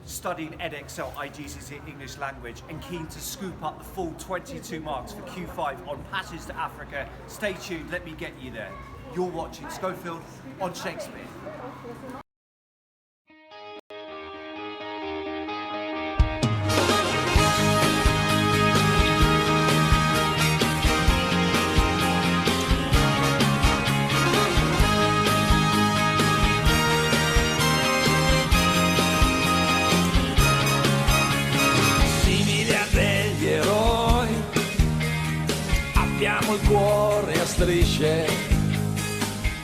studying Edexcel IGCSE English Language and keen to scoop up the full 22 marks for Q5 on Passage to Africa, stay tuned, let me get you there. You're watching Schofield on Shakespeare. Abbiamo il cuore a strisce,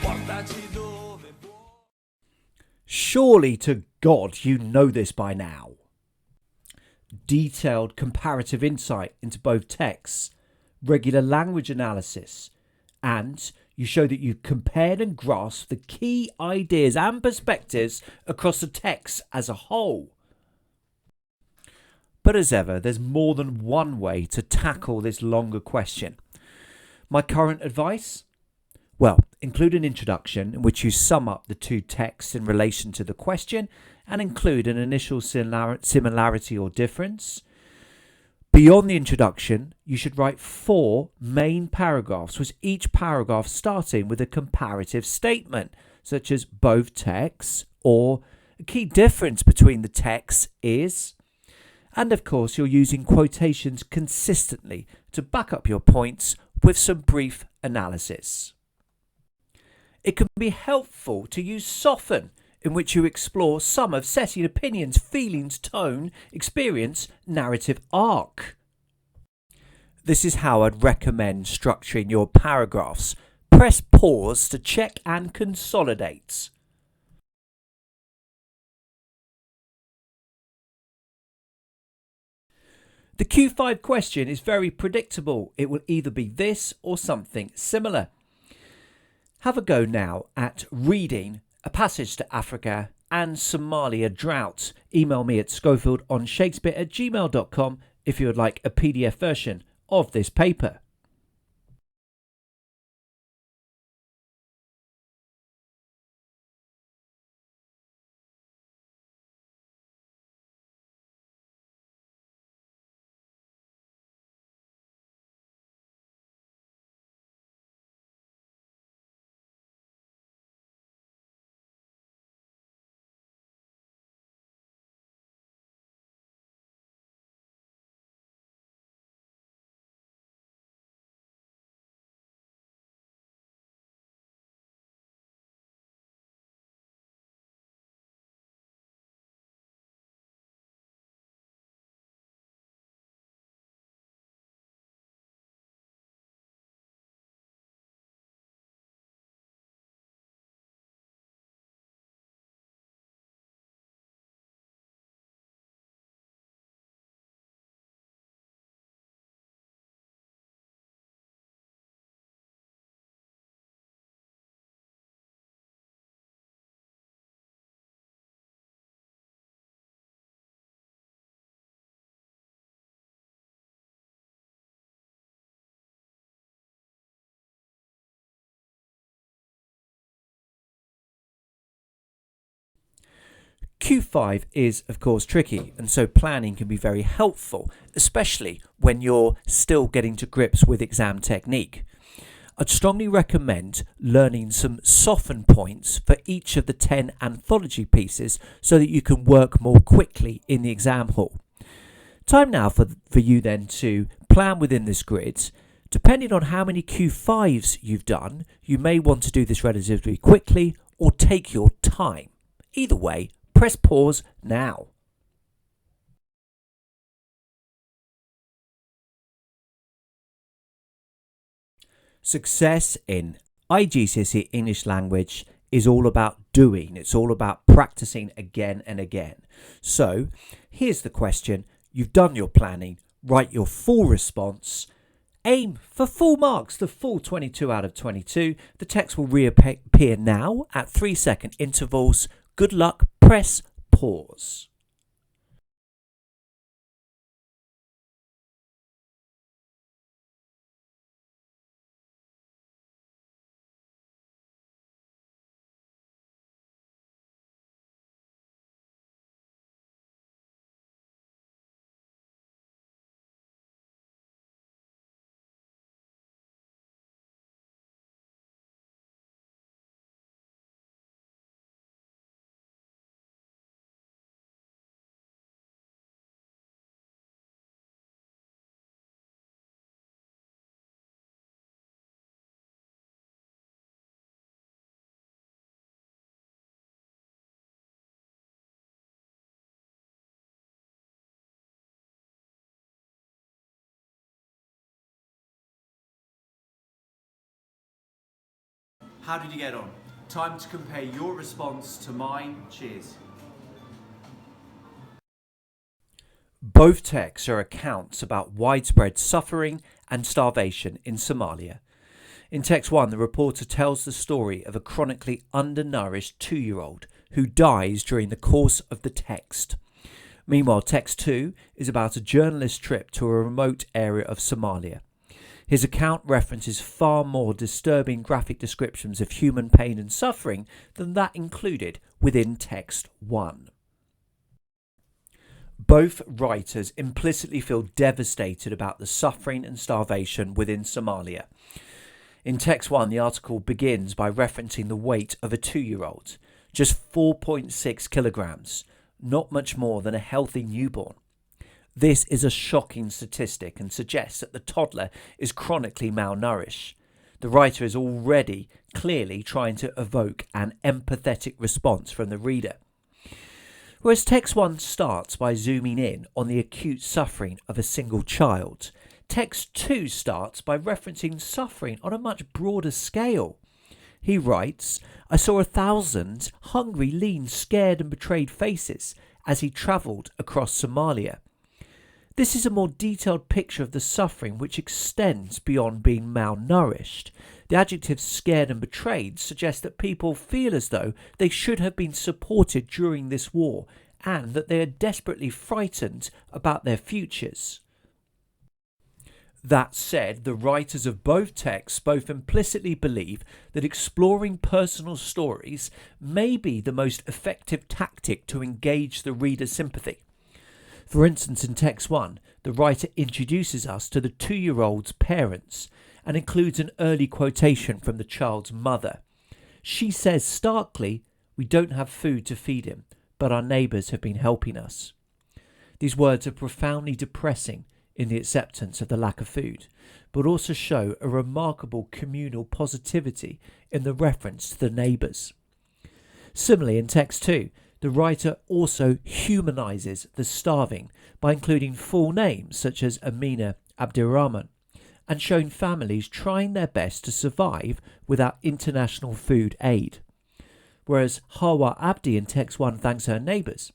portaci dove vuoi. Surely to God you know this by now. Detailed comparative insight into both texts, regular language analysis, and you show that you compared and grasped the key ideas and perspectives across the text as a whole. But as ever, there's more than one way to tackle this longer question. My current advice? Well, include an introduction in which you sum up the two texts in relation to the question and include an initial similarity or difference. Beyond the introduction, you should write 4 main paragraphs, with each paragraph starting with a comparative statement, such as both texts or a key difference between the texts is. And of course, you're using quotations consistently to back up your points with some brief analysis. It can be helpful to use soften, in which you explore some of setting opinions, feelings, tone, experience, narrative arc. This is how I'd recommend structuring your paragraphs. Press pause to check and consolidate. The Q5 question is very predictable. It will either be this or something similar. Have a go now at reading A Passage to Africa and Somalia Drought. Email me at schofieldonshakespeare@gmail.com if you would like a PDF version of this paper. Q5 is, of course, tricky, and so planning can be very helpful, especially when you're still getting to grips with exam technique. I'd strongly recommend learning some soften points for each of the 10 anthology pieces so that you can work more quickly in the exam hall. Time now for you then to plan within this grid. Depending on how many Q5s you've done, you may want to do this relatively quickly or take your time. Either way, press pause now. Success in IGCSE English Language is all about doing. It's all about practicing again and again. So here's the question. You've done your planning. Write your full response. Aim for full marks, the full 22 out of 22. The text will reappear now at 3-second intervals. Good luck. Press pause. How did you get on? Time to compare your response to mine. Cheers. Both texts are accounts about widespread suffering and starvation in Somalia. In text 1, the reporter tells the story of a chronically undernourished 2-year-old who dies during the course of the text. Meanwhile, text 2 is about a journalist's trip to a remote area of Somalia. His account references far more disturbing graphic descriptions of human pain and suffering than that included within text 1. Both writers implicitly feel devastated about the suffering and starvation within Somalia. In text 1, the article begins by referencing the weight of a 2-year-old, just 4.6 kilograms, not much more than a healthy newborn. This is a shocking statistic and suggests that the toddler is chronically malnourished. The writer is already clearly trying to evoke an empathetic response from the reader. Whereas text 1 starts by zooming in on the acute suffering of a single child, text 2 starts by referencing suffering on a much broader scale. He writes, "I saw 1,000 hungry, lean, scared and betrayed faces as he travelled across Somalia." This is a more detailed picture of the suffering which extends beyond being malnourished. The adjectives scared and betrayed suggest that people feel as though they should have been supported during this war and that they are desperately frightened about their futures. That said, the writers of both texts both implicitly believe that exploring personal stories may be the most effective tactic to engage the reader's sympathy. For instance, in text 1, the writer introduces us to the 2-year-old's parents and includes an early quotation from the child's mother. She says starkly, "We don't have food to feed him, but our neighbours have been helping us." These words are profoundly depressing in the acceptance of the lack of food, but also show a remarkable communal positivity in the reference to the neighbours. Similarly, in text 2, the writer also humanises the starving by including full names such as Amina Abdirahman and showing families trying their best to survive without international food aid. Whereas Hawa Abdi in text 1 thanks her neighbours,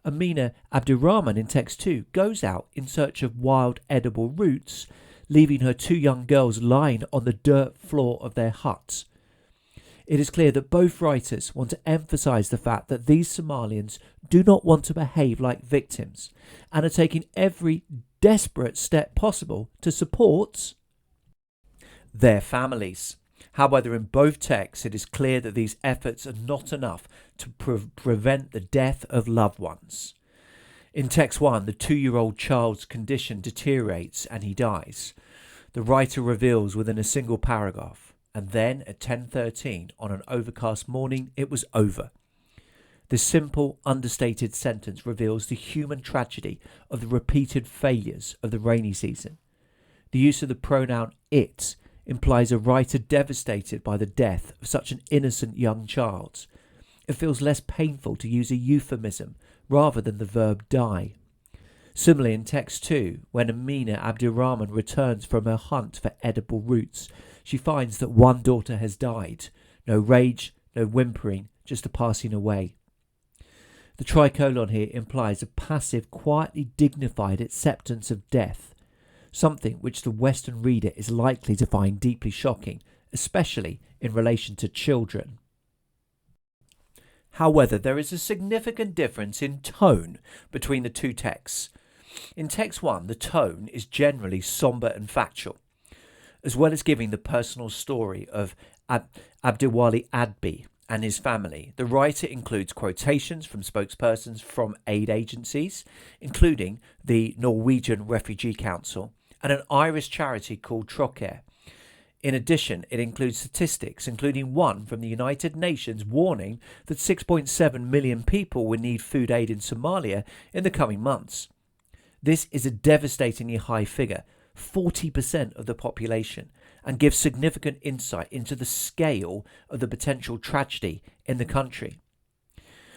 Amina Abdirahman in text 2 goes out in search of wild edible roots, leaving her 2 young girls lying on the dirt floor of their hut. It is clear that both writers want to emphasise the fact that these Somalians do not want to behave like victims and are taking every desperate step possible to support their families. However, in both texts, it is clear that these efforts are not enough to prevent the death of loved ones. In text 1, the 2-year-old child's condition deteriorates and he dies. The writer reveals within a single paragraph, and then at 10:13 on an overcast morning, it was over. This simple, understated sentence reveals the human tragedy of the repeated failures of the rainy season. The use of the pronoun it implies a writer devastated by the death of such an innocent young child. It feels less painful to use a euphemism rather than the verb die. Similarly, in text 2, when Amina Abdirahman returns from her hunt for edible roots, she finds that one daughter has died. No rage, no whimpering, just a passing away. The tricolon here implies a passive, quietly dignified acceptance of death, something which the Western reader is likely to find deeply shocking, especially in relation to children. However, there is a significant difference in tone between the two texts. In text 1, the tone is generally sombre and factual, as well as giving the personal story of Abdiwali Adbi and his family. The writer includes quotations from spokespersons from aid agencies, including the Norwegian Refugee Council and an Irish charity called Trocare. In addition, it includes statistics, including one from the United Nations warning that 6.7 million people will need food aid in Somalia in the coming months. This is a devastatingly high figure, 40% of the population, and gives significant insight into the scale of the potential tragedy in the country.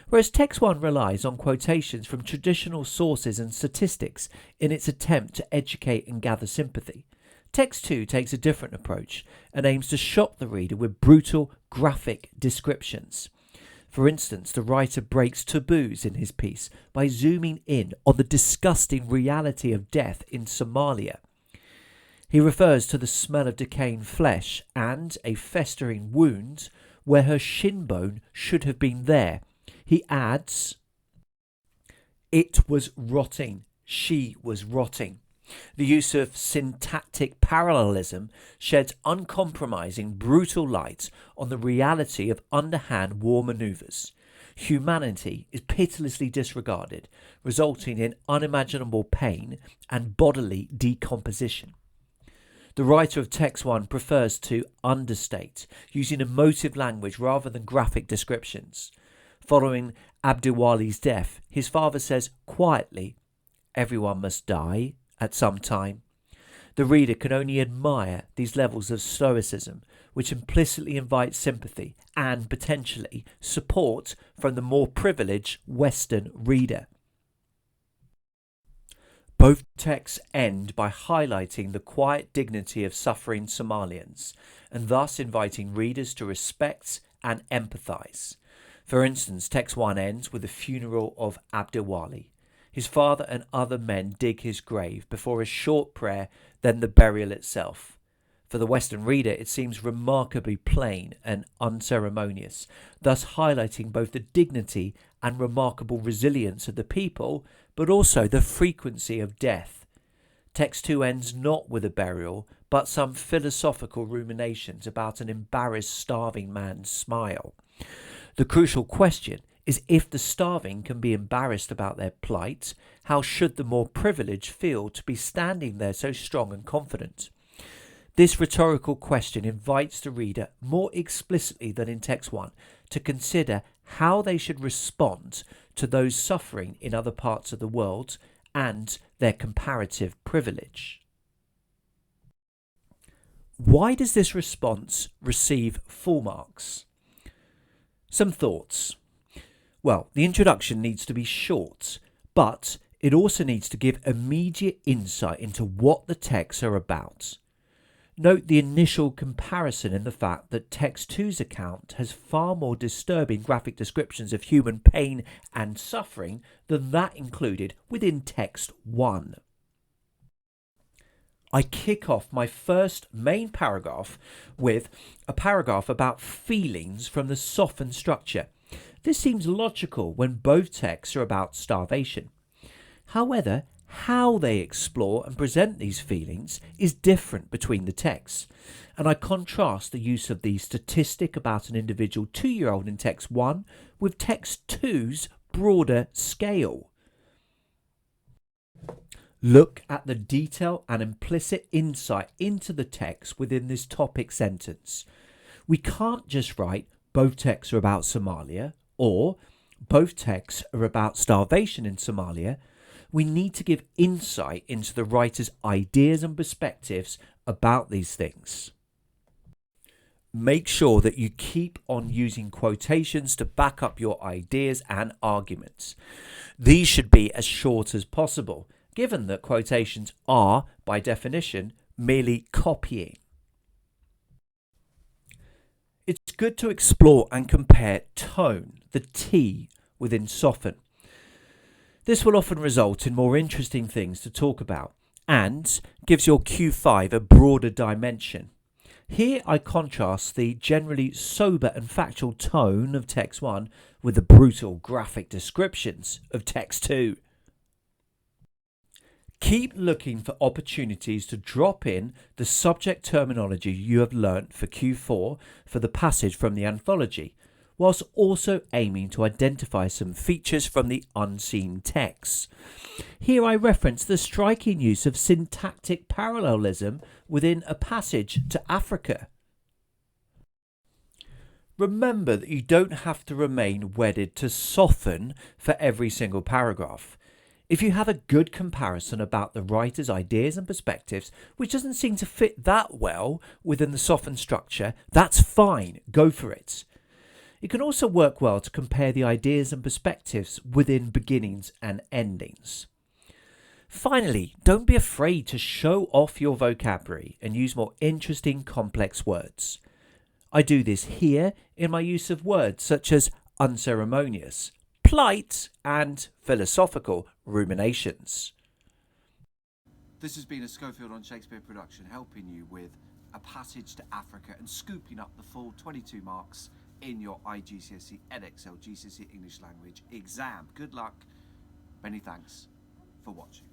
Whereas text 1 relies on quotations from traditional sources and statistics in its attempt to educate and gather sympathy, Text 2 takes a different approach and aims to shock the reader with brutal, graphic descriptions. For instance, the writer breaks taboos in his piece by zooming in on the disgusting reality of death in Somalia. He refers to the smell of decaying flesh and a festering wound where her shin bone should have been there. He adds, "It was rotting. She was rotting." The use of syntactic parallelism sheds uncompromising, brutal light on the reality of underhand war manoeuvres. Humanity is pitilessly disregarded, resulting in unimaginable pain and bodily decomposition. The writer of text 1 prefers to understate, using emotive language rather than graphic descriptions. Following Abdiwali's death, his father says quietly, "Everyone must die at some time." The reader can only admire these levels of stoicism, which implicitly invite sympathy and potentially support from the more privileged Western reader. Both texts end by highlighting the quiet dignity of suffering Somalians, and thus inviting readers to respect and empathise. For instance, text 1 ends with the funeral of Abdiwali. His father and other men dig his grave before a short prayer, then the burial itself. For the Western reader, it seems remarkably plain and unceremonious, thus highlighting both the dignity and remarkable resilience of the people, but also the frequency of death. Text 2 ends not with a burial, but some philosophical ruminations about an embarrassed starving man's smile. The crucial question is, if the starving can be embarrassed about their plight, how should the more privileged feel to be standing there so strong and confident? This rhetorical question invites the reader more explicitly than in text 1 to consider how they should respond to those suffering in other parts of the world and their comparative privilege. Why does this response receive full marks? Some thoughts. Well, the introduction needs to be short, but it also needs to give immediate insight into what the texts are about. Note the initial comparison in the fact that text 2's account has far more disturbing graphic descriptions of human pain and suffering than that included within text 1. I kick off my first main paragraph with a paragraph about feelings from the softened structure. This seems logical when both texts are about starvation. However, how they explore and present these feelings is different between the texts, and I contrast the use of the statistic about an individual 2-year-old in text 1 with text 2's broader scale. Look at the detail and implicit insight into the text within this topic sentence. We can't just write both texts are about Somalia or both texts are about starvation in Somalia. We need to give insight into the writer's ideas and perspectives about these things. Make sure that you keep on using quotations to back up your ideas and arguments. These should be as short as possible, given that quotations are, by definition, merely copying. It's good to explore and compare tone, the T, within soften. This will often result in more interesting things to talk about and gives your Q5 a broader dimension. Here I contrast the generally sober and factual tone of text 1 with the brutal graphic descriptions of text 2. Keep looking for opportunities to drop in the subject terminology you have learnt for Q4 for the passage from the anthology, whilst also aiming to identify some features from the unseen texts. Here I reference the striking use of syntactic parallelism within a passage to Africa. Remember that you don't have to remain wedded to soften for every single paragraph. If you have a good comparison about the writer's ideas and perspectives, which doesn't seem to fit that well within the softened structure, that's fine, go for it. It can also work well to compare the ideas and perspectives within beginnings and endings. Finally, don't be afraid to show off your vocabulary and use more interesting, complex words. I do this here in my use of words such as unceremonious, polite, and philosophical ruminations. This has been a Schofield on Shakespeare production, helping you with A Passage to Africa and scooping up the full 22 marks in your IGCSE Edexcel GCSE English Language exam. Good luck. Many thanks for watching.